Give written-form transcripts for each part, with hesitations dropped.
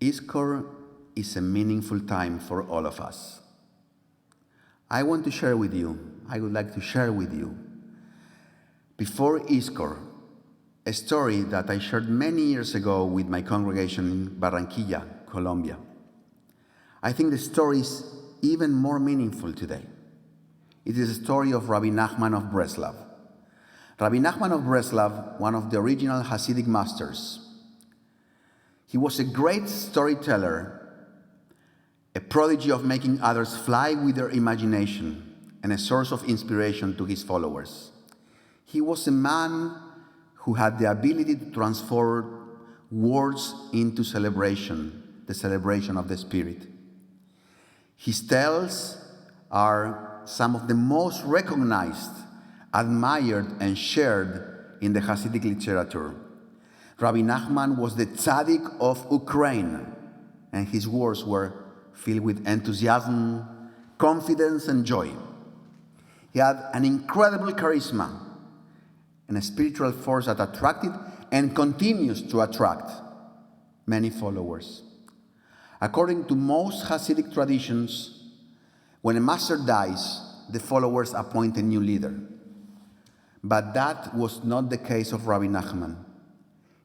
Yizkor is a meaningful time for all of us. I would like to share with you, before Yizkor, a story that I shared many years ago with my congregation in Barranquilla, Colombia. I think the story is even more meaningful today. It is a story of Rabbi Nachman of Breslov. Rabbi Nachman of Breslov, one of the original Hasidic masters. He was a great storyteller, a prodigy of making others fly with their imagination, and a source of inspiration to his followers. He was a man who had the ability to transform words into celebration, the celebration of the Spirit. His tales are some of the most recognized, admired, and shared in the Hasidic literature. Rabbi Nachman was the tzaddik of Ukraine, and his words were filled with enthusiasm, confidence, and joy. He had an incredible charisma and a spiritual force that attracted and continues to attract many followers. According to most Hasidic traditions, when a master dies, the followers appoint a new leader. But that was not the case of Rabbi Nachman.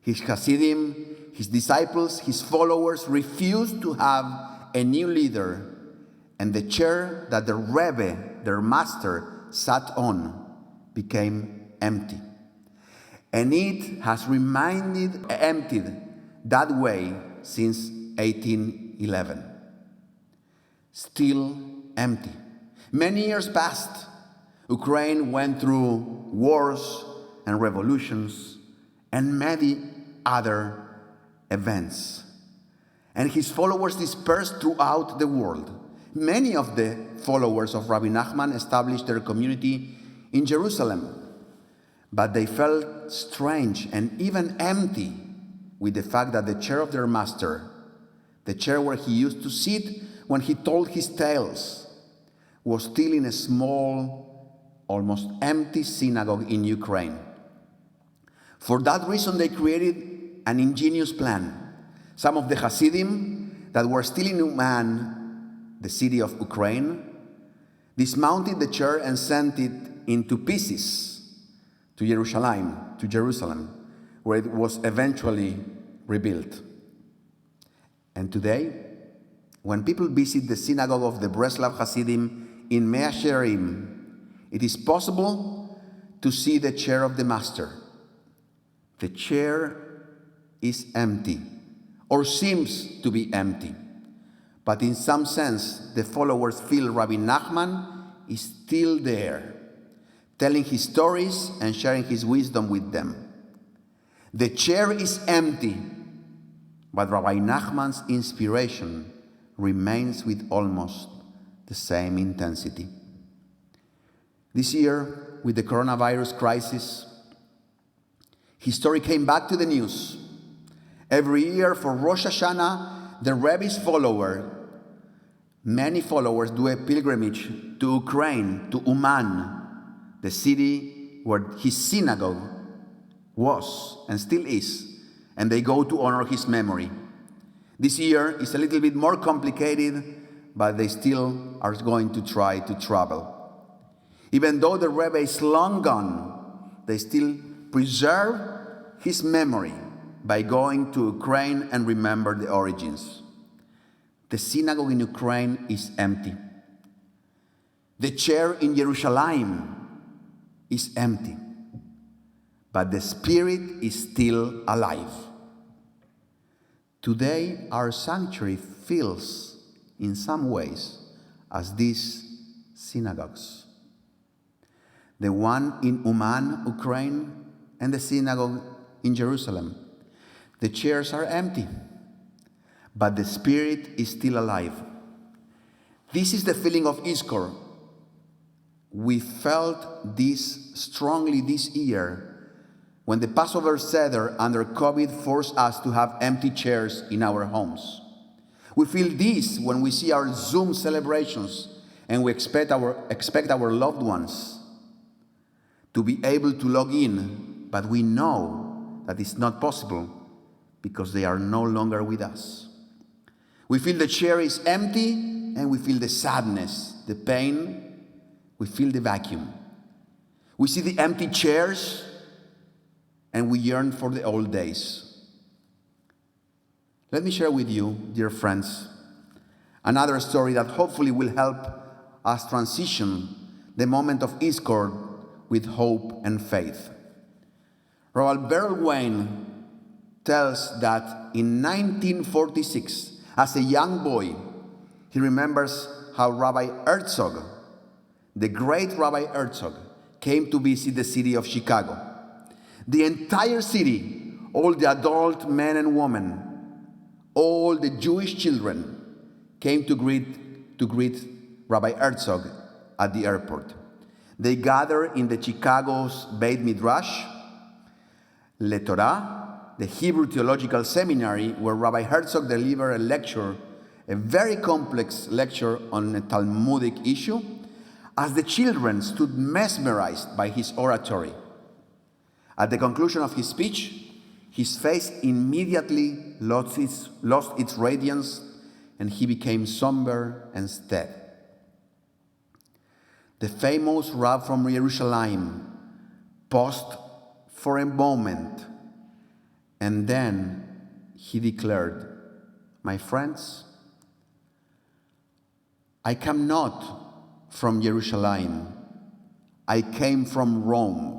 His Hasidim, his disciples, his followers refused to have a new leader, and the chair that the Rebbe, their master, sat on became empty. And it has remained emptied that way since 1811. Still empty. Many years passed. Ukraine went through wars and revolutions and many other events. And his followers dispersed throughout the world. Many of the followers of Rabbi Nachman established their community in Jerusalem, but they felt strange and even empty with the fact that the chair of their master, the chair where he used to sit when he told his tales, was still in a small, almost empty synagogue in Ukraine. For that reason, they created an ingenious plan. Some of the Hasidim that were still in Uman, the city of Ukraine, dismounted the chair and sent it into pieces to Jerusalem, where it was eventually rebuilt. And today, when people visit the synagogue of the Breslov Hasidim in Mea Shearim, it is possible to see the chair of the master. The chair is empty, or seems to be empty. But in some sense, the followers feel Rabbi Nachman is still there, telling his stories and sharing his wisdom with them. The chair is empty, but Rabbi Nachman's inspiration remains with almost the same intensity. This year, with the coronavirus crisis, his story came back to the news. Every year for Rosh Hashanah, the Rebbe's many followers do a pilgrimage to Ukraine, to Uman, the city where his synagogue was and still is, and they go to honor his memory. This year is a little bit more complicated, but they still are going to try to travel. Even though the Rebbe is long gone, they still preserve his memory by going to Ukraine and remember the origins. The synagogue in Ukraine is empty. The chair in Jerusalem is empty, but the Spirit is still alive. Today, our sanctuary feels, in some ways, as these synagogues. The one in Uman, Ukraine, and the synagogue in Jerusalem. The chairs are empty, but the Spirit is still alive. This is the feeling of Yizkor. We felt this strongly this year when the Passover Seder under COVID forced us to have empty chairs in our homes. We feel this when we see our Zoom celebrations and we expect our loved ones to be able to log in, but we know that it's not possible because they are no longer with us. We feel the chair is empty, and we feel the sadness, the pain. We feel the vacuum. We see the empty chairs, and we yearn for the old days. Let me share with you, dear friends, another story that hopefully will help us transition the moment of Yizkor with hope and faith. Robert Berlwain tells that in 1946, as a young boy, he remembers how Rabbi Herzog, the great Rabbi Herzog, came to visit the city of Chicago. The entire city, all the adult men and women, all the Jewish children came to greet Rabbi Herzog at the airport. They gathered in the Chicago's Beit Midrash, Le Torah, the Hebrew Theological Seminary, where Rabbi Herzog delivered a lecture, a very complex lecture on a Talmudic issue, as the children stood mesmerized by his oratory. At the conclusion of his speech, his face immediately lost its radiance, and he became somber and sad. The famous Rab from Jerusalem paused for a moment, and then he declared, "My friends, I come not from Jerusalem. I came from Rome.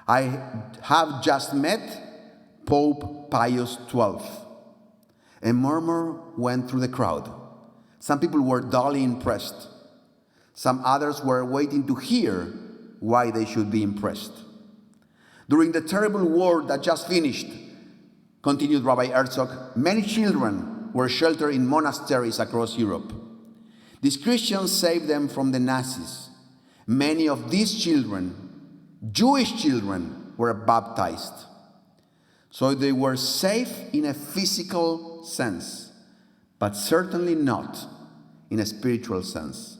I have just met Pope Pius XII." A murmur went through the crowd. Some people were dully impressed. Some others were waiting to hear why they should be impressed. During the terrible war that just finished, continued Rabbi Herzog, many children were sheltered in monasteries across Europe. These Christians saved them from the Nazis. Many of these children, Jewish children, were baptized. So they were safe in a physical sense, but certainly not in a spiritual sense.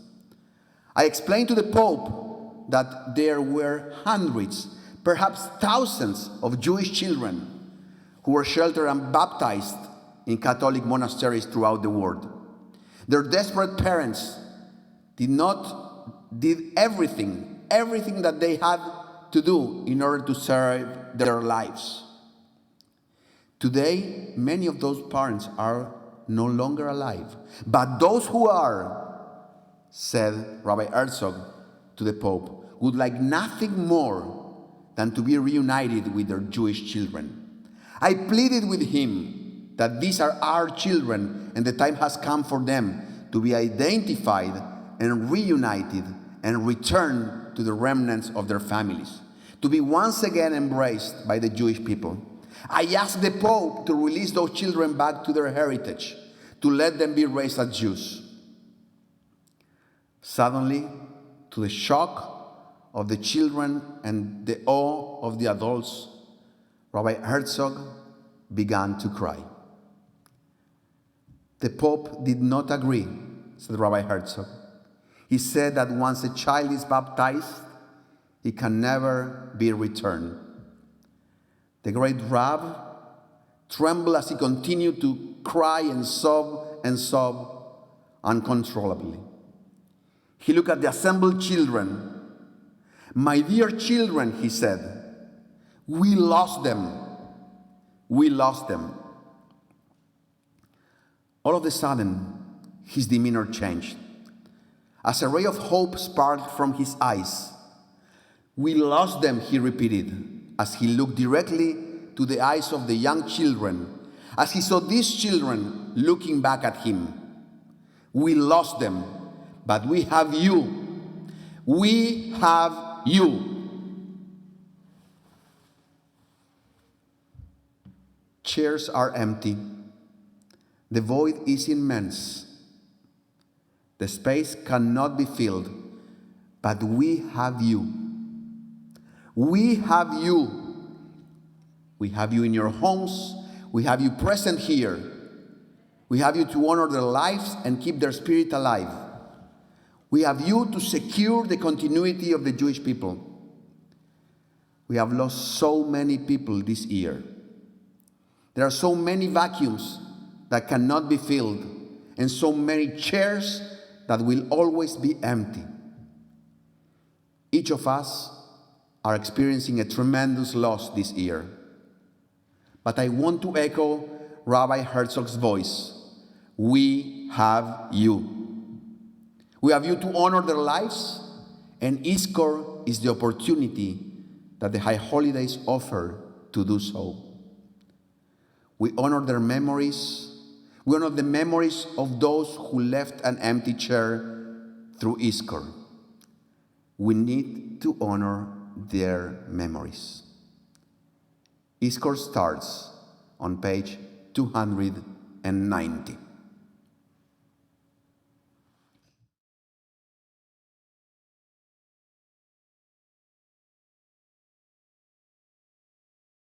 I explained to the Pope that there were hundreds, perhaps thousands of Jewish children who were sheltered and baptized in Catholic monasteries throughout the world. Their desperate parents did everything that they had to do in order to save their lives. Today, many of those parents are no longer alive. But those who are, said Rabbi Herzog to the Pope, would like nothing more than to be reunited with their Jewish children. I pleaded with him that these are our children and the time has come for them to be identified and reunited and return to the remnants of their families, to be once again embraced by the Jewish people. I asked the Pope to release those children back to their heritage, to let them be raised as Jews. Suddenly, to the shock of the children and the awe of the adults, Rabbi Herzog began to cry. The Pope did not agree, said Rabbi Herzog. He said that once a child is baptized, he can never be returned. The great Rab trembled as he continued to cry and sob uncontrollably. He looked at the assembled children. "My dear children," he said, "we lost them. We lost them." All of a sudden, his demeanor changed. As a ray of hope sparkled from his eyes, "We lost them," he repeated, as he looked directly to the eyes of the young children, as he saw these children looking back at him. "We lost them, but we have you. We have you." Chairs are empty. The void is immense. The space cannot be filled, but we have you. We have you. We have you in your homes. We have you present here. We have you to honor their lives and keep their spirit alive. We have you to secure the continuity of the Jewish people. We have lost so many people this year. There are so many vacuums that cannot be filled, and so many chairs that will always be empty. Each of us are experiencing a tremendous loss this year. But I want to echo Rabbi Herzog's voice. We have you. We have you to honor their lives, and Yizkor is the opportunity that the high holidays offer to do so. We honor their memories. We honor the memories of those who left an empty chair through Yizkor. We need to honor their memories. Yizkor starts on page 290.